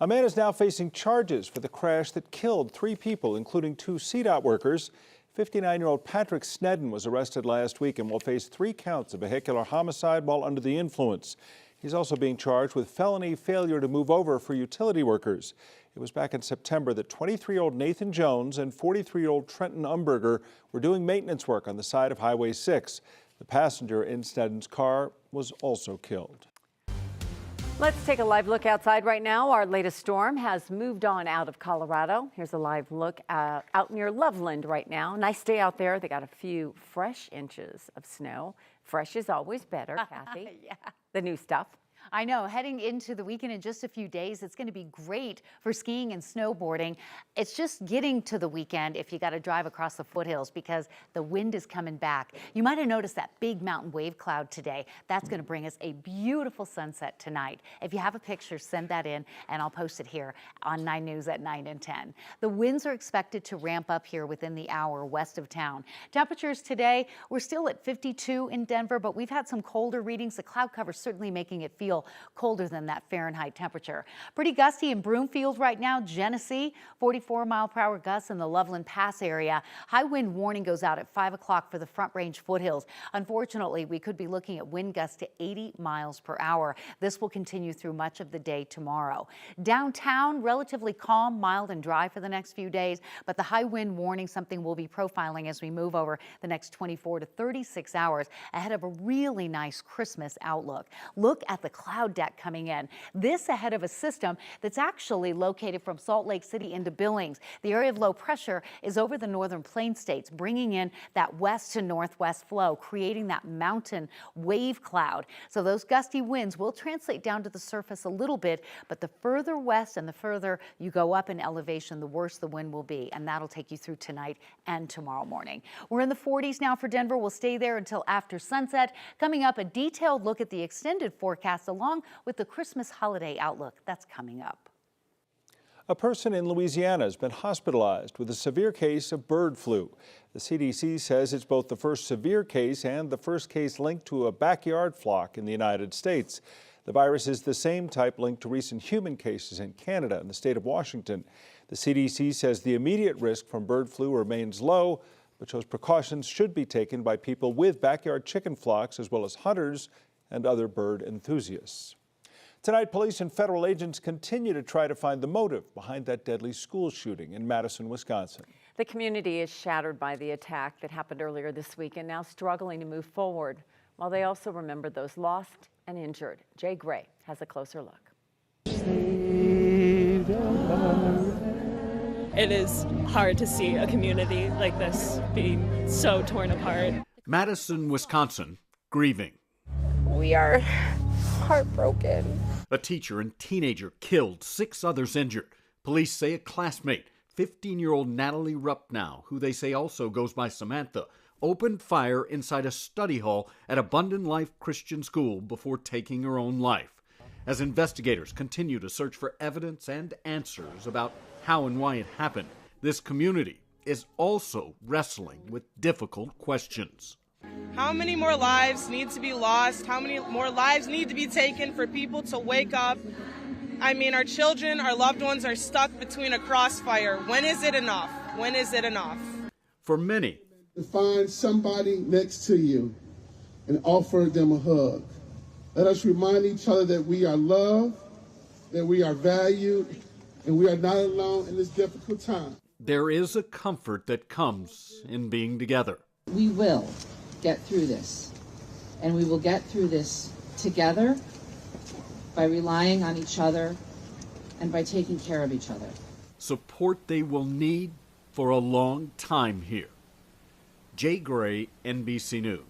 A man is now facing charges for the crash that killed 3 people, including 2 CDOT workers. 59-year-old Patrick Snedden was arrested last week and will face 3 counts of vehicular homicide while under the influence. He's also being charged with felony failure to move over for utility workers. It was back in September that 23-year-old Nathan Jones and 43-year-old Trenton Umberger were doing maintenance work on the side of Highway 6. The passenger in Snedden's car was also killed. Let's take a live look outside right now. Our latest storm has moved on out of Colorado. Here's a live look out near Loveland right now. Nice day out there. They got a few fresh inches of snow. Fresh is always better, Kathy. Yeah. The new stuff. I know, heading into the weekend in just a few days, it's going to be great for skiing and snowboarding. It's just getting to the weekend if you got to drive across the foothills because the wind is coming back. You might have noticed that big mountain wave cloud today. That's going to bring us a beautiful sunset tonight. If you have a picture, send that in and I'll post it here on 9 News at 9 and 10. The winds are expected to ramp up here within the hour west of town. Temperatures today, we're still at 52 in Denver, but we've had some colder readings. The cloud cover certainly making it feel colder than that Fahrenheit temperature. Pretty gusty in Broomfield right now. Genesee, 44-mile-per-hour gusts in the Loveland Pass area. High wind warning goes out at 5 o'clock for the Front Range foothills. Unfortunately, we could be looking at wind gusts to 80 miles per hour. This will continue through much of the day tomorrow. Downtown, relatively calm, mild, and dry for the next few days, but the high wind warning, something we'll be profiling as we move over the next 24 to 36 hours ahead of a really nice Christmas outlook. Look at the cloud deck coming in. This ahead of a system that's actually located from Salt Lake City into Billings. The area of low pressure is over the northern plain states, bringing in that west to northwest flow, creating that mountain wave cloud. So those gusty winds will translate down to the surface a little bit, but the further west and the further you go up in elevation, the worse the wind will be, and that'll take you through tonight and tomorrow morning. We're in the 40s now for Denver. We'll stay there until after sunset. Coming up, a detailed look at the extended forecast along with the Christmas holiday outlook. That's coming up. A person in Louisiana has been hospitalized with a severe case of bird flu. The CDC says it's both the first severe case and the first case linked to a backyard flock in the United States. The virus is the same type linked to recent human cases in Canada and the state of Washington. The CDC says the immediate risk from bird flu remains low, but shows precautions should be taken by people with backyard chicken flocks as well as hunters and other bird enthusiasts. Tonight, police and federal agents continue to try to find the motive behind that deadly school shooting in Madison, Wisconsin. The community is shattered by the attack that happened earlier this week and now struggling to move forward, while they also remember those lost and injured. Jay Gray has a closer look. It is hard to see a community like this being so torn apart. Madison, Wisconsin, grieving. We are heartbroken. A teacher and teenager killed, 6 others injured. Police say a classmate, 15-year-old Natalie Rupnow, who they say also goes by Samantha, opened fire inside a study hall at Abundant Life Christian School before taking her own life. As investigators continue to search for evidence and answers about how and why it happened, this community is also wrestling with difficult questions. How many more lives need to be lost? How many more lives need to be taken for people to wake up? I mean, our children, our loved ones are stuck between a crossfire. When is it enough? When is it enough? For many, to find somebody next to you and offer them a hug. Let us remind each other that we are loved, that we are valued, and we are not alone in this difficult time. there is a comfort that comes in being together. We will get through this, and we will get through this together by relying on each other and by taking care of each other. Support they will need for a long time here. Jay Gray, NBC News.